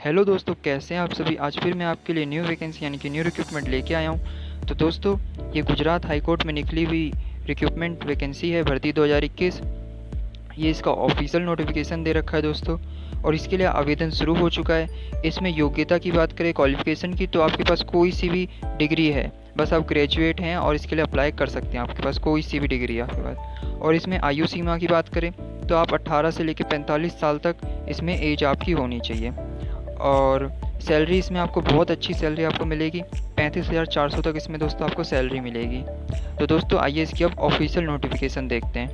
Hello दोस्तों, कैसे हैं आप सभी। आज फिर मैं आपके लिए न्यू वैकेंसी यानी कि न्यू रिक्रूटमेंट लेके आया हूँ। तो दोस्तों, ये गुजरात हाई कोर्ट में निकली हुई रिक्रूटमेंट वैकेंसी है, भर्ती 2021। ये इसका ऑफिशियल नोटिफिकेशन दे रखा है दोस्तों, और इसके लिए आवेदन शुरू हो चुका है। इसमें योग्यता की बात करें, क्वालिफिकेशन की, तो आपके पास कोई सी भी डिग्री है, बस आप ग्रेजुएट हैं और इसके लिए अप्लाई कर सकते हैं। आपके पास कोई सी भी डिग्री है आपके पास। और इसमें आयु सीमा की बात करें तो आप 18 से लेकर 45 साल तक इसमें एज आपकी होनी चाहिए। और सैलरी इसमें आपको बहुत अच्छी सैलरी आपको मिलेगी, 35,400 तक इसमें दोस्तों आपको सैलरी मिलेगी। तो दोस्तों आइए इसकी अब ऑफिशियल नोटिफिकेशन देखते हैं।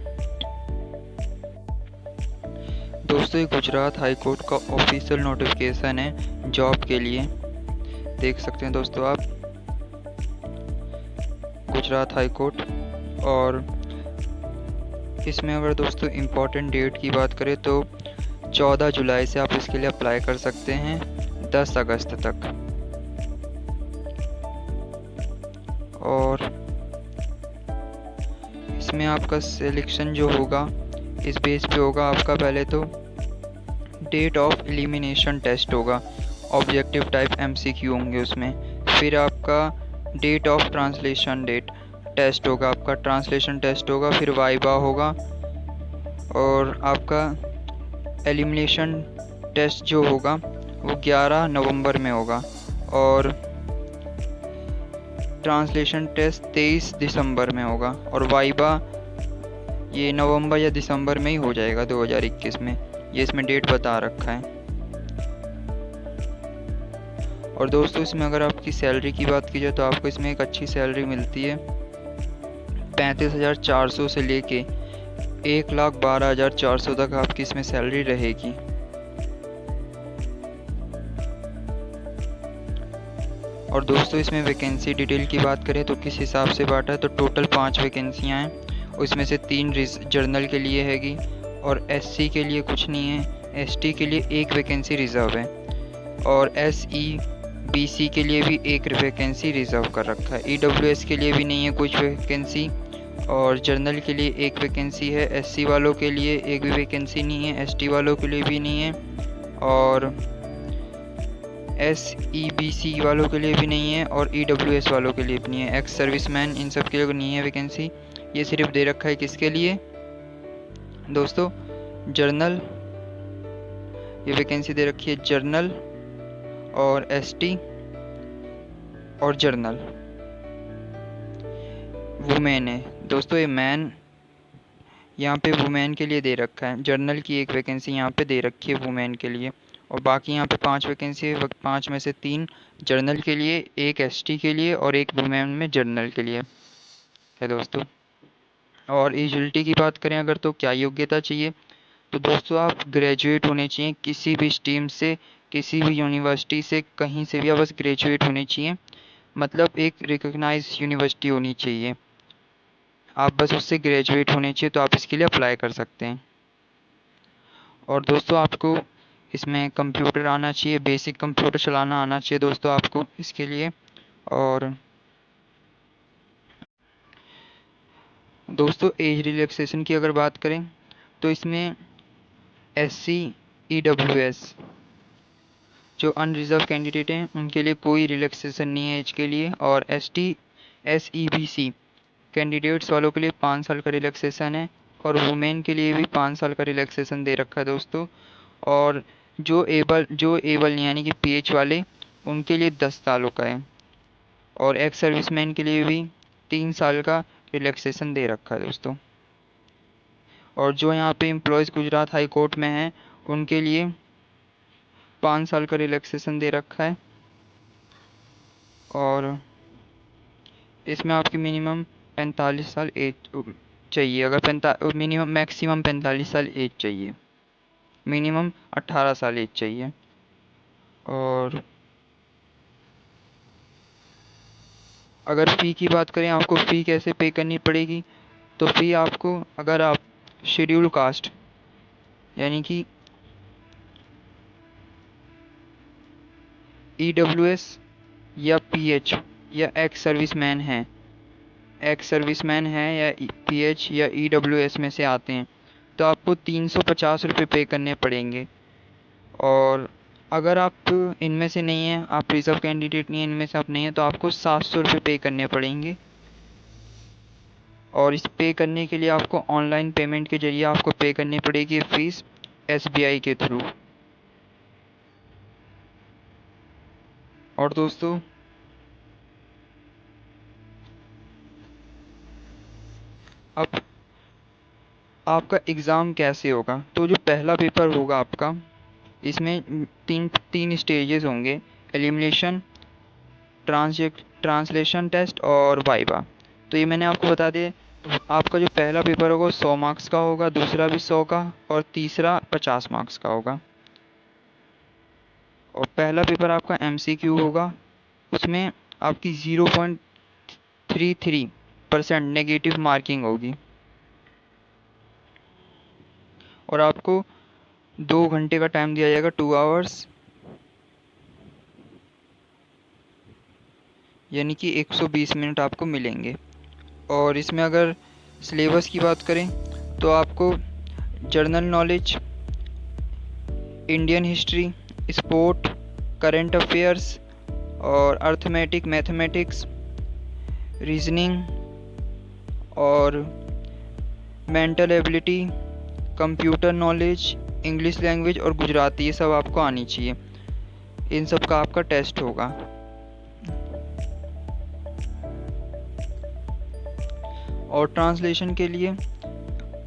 दोस्तों, ये गुजरात हाई कोर्ट का ऑफिशियल नोटिफिकेशन है जॉब के लिए। देख सकते हैं दोस्तों आप, गुजरात हाई कोर्ट। और इसमें अगर दोस्तों इम्पोर्टेंट डेट की बात करें तो 14 जुलाई से आप इसके लिए अप्लाई कर सकते हैं 10 अगस्त तक। और इसमें आपका सिलेक्शन जो होगा इस बेस पे होगा। आपका पहले तो डेट ऑफ एलिमिनेशन टेस्ट होगा, ऑब्जेक्टिव टाइप एमसीक्यू होंगे उसमें। फिर आपका date of translation date test होगा, आपका ट्रांसलेशन टेस्ट होगा। फिर वाइवा होगा, और आपका एलिमिनेशन टेस्ट जो होगा वो 11 नवंबर में होगा, और ट्रांसलेशन टेस्ट 23 दिसंबर में होगा, और वाइवा ये नवंबर या दिसंबर में ही हो जाएगा 2021 में। ये इसमें डेट बता रखा है। और दोस्तों, इसमें अगर आपकी सैलरी की बात की जाए तो आपको इसमें एक अच्छी सैलरी मिलती है, 35,400 से लेके 1,12,400 तक आपकी इसमें सैलरी रहेगी। और दोस्तों, इसमें वैकेंसी डिटेल की बात करें तो किस हिसाब से बांटा है, तो टोटल 5 वैकेंसियाँ हैं। उसमें से 3 जर्नल के लिए हैगी, और एससी के लिए कुछ नहीं है, एसटी के लिए 1 वैकेंसी रिज़र्व है, और एसईबीसी के लिए भी 1 वैकेंसी रिज़र्व कर रखा है। ईडब्ल्यूएस के लिए भी नहीं है कुछ वैकेंसी, और जर्नल के लिए 1 वैकेंसी है। एससी वालों के लिए 1 भी वैकेंसी नहीं है, एसटी वालों के लिए भी नहीं है, और एसईबीसी वालों के लिए भी नहीं है, और ईडब्ल्यूएस वालों के लिए भी नहीं है। एक्स सर्विसमैन इन सब के लिए नहीं है वैकेंसी। ये सिर्फ दे रखा है किसके लिए दोस्तों, जर्नल। ये वैकेंसी दे रखी है जर्नल और एसटी और जर्नल। वुमेन है दोस्तों, ये मैन यहाँ पे वुमेन के लिए दे रखा है। जर्नल की 1 वैकेंसी यहाँ पे दे रखी है वुमेन के लिए, और बाकी यहाँ पे 5 वैकेंसी है। 5 में से 3 जर्नल के लिए, 1 एसटी के लिए, और 1 वुमेन में जर्नल के लिए है दोस्तों। और एलिजिबिलिटी की बात करें अगर, तो क्या योग्यता चाहिए, तो दोस्तों आप ग्रेजुएट होने चाहिए किसी भी स्ट्रीम से, किसी भी यूनिवर्सिटी से, कहीं से भी आप बस ग्रेजुएट होने चाहिए। मतलब एक रिकॉग्नाइज यूनिवर्सिटी होनी चाहिए, आप बस उससे ग्रेजुएट होने चाहिए, तो आप इसके लिए अप्लाई कर सकते हैं। और दोस्तों, आपको इसमें कंप्यूटर आना चाहिए, बेसिक कंप्यूटर चलाना आना चाहिए दोस्तों आपको इसके लिए। और दोस्तों, एज रिलैक्सेशन की अगर बात करें तो इसमें एससी, ईडब्ल्यूएस जो अनरिजर्व कैंडिडेट हैं उनके लिए कोई रिलैक्सेशन नहीं है एज के लिए, और एसटी, एसईबीसी कैंडिडेट्स वालों के लिए 5 साल का रिलैक्सेशन है, और वुमेन के लिए भी 5 साल का रिलैक्सेशन दे रखा है दोस्तों। और जो एबल यानी कि पीएच वाले, उनके लिए 10 सालों का है, और एक्स सर्विसमैन के लिए भी 3 साल का रिलैक्सेशन दे रखा है दोस्तों। और जो यहाँ पे एम्प्लॉयज़ गुजरात हाई कोर्ट में हैं उनके लिए 5 साल का रिलैक्सेशन दे रखा है। और इसमें आपकी मिनिमम 45 साल एज चाहिए, अगर मिनिमम मैक्सिमम 45 साल एज चाहिए, मिनिमम 18 साल एज चाहिए। और अगर फ़ी की बात करें, आपको फ़ी कैसे पे करनी पड़ेगी, तो फ़ी आपको, अगर आप शेड्यूल कास्ट यानी कि ईडब्ल्यूएस या पीएच या एक्स सर्विसमैन हैं, या पीएच या ईडब्ल्यूएस में से आते हैं, तो आपको 350 रुपये पे करने पड़ेंगे। और अगर आप इनमें से नहीं हैं, आप रिजर्व कैंडिडेट नहीं हैं, इनमें से आप नहीं हैं, तो आपको 700 रुपये पे करने पड़ेंगे। और इस पे करने के लिए आपको ऑनलाइन पेमेंट के ज़रिए आपको पे करनी पड़ेगी फ़ीस SBI के थ्रू। और दोस्तों अब आपका एग्ज़ाम कैसे होगा, तो जो पहला पेपर होगा आपका, इसमें तीन तीन स्टेजेस होंगे: एलिमिनेशन, ट्रांसलेशन टेस्ट और वाइवा। तो ये मैंने आपको बता दिया। आपका जो पहला पेपर होगा वो 100 मार्क्स का होगा, दूसरा भी 100 का और तीसरा 50 मार्क्स का होगा। और पहला पेपर आपका MCQ होगा, उसमें आपकी 0.33% नेगेटिव मार्किंग होगी। और आपको 2 घंटे का टाइम दिया जाएगा, 2 आवर्स, यानी कि 120 मिनट आपको मिलेंगे। और इसमें अगर सिलेबस की बात करें तो आपको general knowledge, Indian history, sport, current affairs और अर्थमेटिक, मैथमेटिक्स, रीजनिंग और mental ability, computer knowledge, English language और गुजराती, ये सब आपको आनी चाहिए। इन सब का आपका टेस्ट होगा। और ट्रांसलेशन के लिए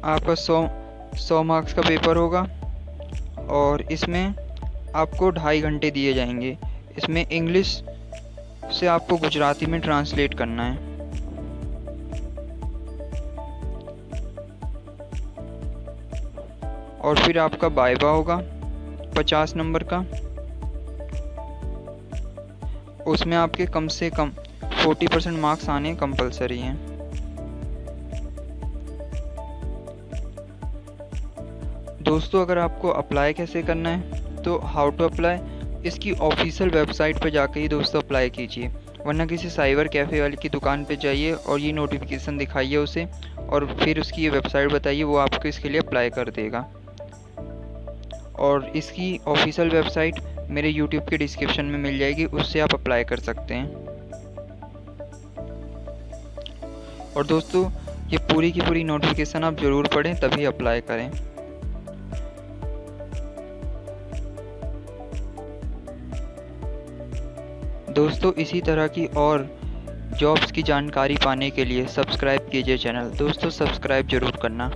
आपका 100 मार्क्स का पेपर होगा और इसमें आपको 2.5 घंटे दिए जाएंगे। इसमें इंग्लिश से आपको गुजराती में ट्रांसलेट करना है। और फिर आपका वाइवा होगा 50 नंबर का, उसमें आपके कम से कम 40% मार्क्स आने कंपलसरी हैं। दोस्तों अगर आपको अप्लाई कैसे करना है, तो हाउ टू अप्लाई, इसकी ऑफिशियल वेबसाइट पर जाकर ही दोस्तों अप्लाई कीजिए, वरना किसी साइबर कैफ़े वाले की दुकान पे जाइए और ये नोटिफिकेशन दिखाइए उसे और फिर उसकी ये वेबसाइट बताइए, वो आपको इसके लिए अप्लाई कर देगा। और इसकी ऑफिशियल वेबसाइट मेरे यूट्यूब के डिस्क्रिप्शन में मिल जाएगी, उससे आप अप्लाई कर सकते हैं। और दोस्तों ये पूरी की पूरी नोटिफिकेशन आप ज़रूर पढ़ें, तभी अप्लाई करें। दोस्तों इसी तरह की और जॉब्स की जानकारी पाने के लिए सब्सक्राइब कीजिए चैनल। दोस्तों सब्सक्राइब ज़रूर करना।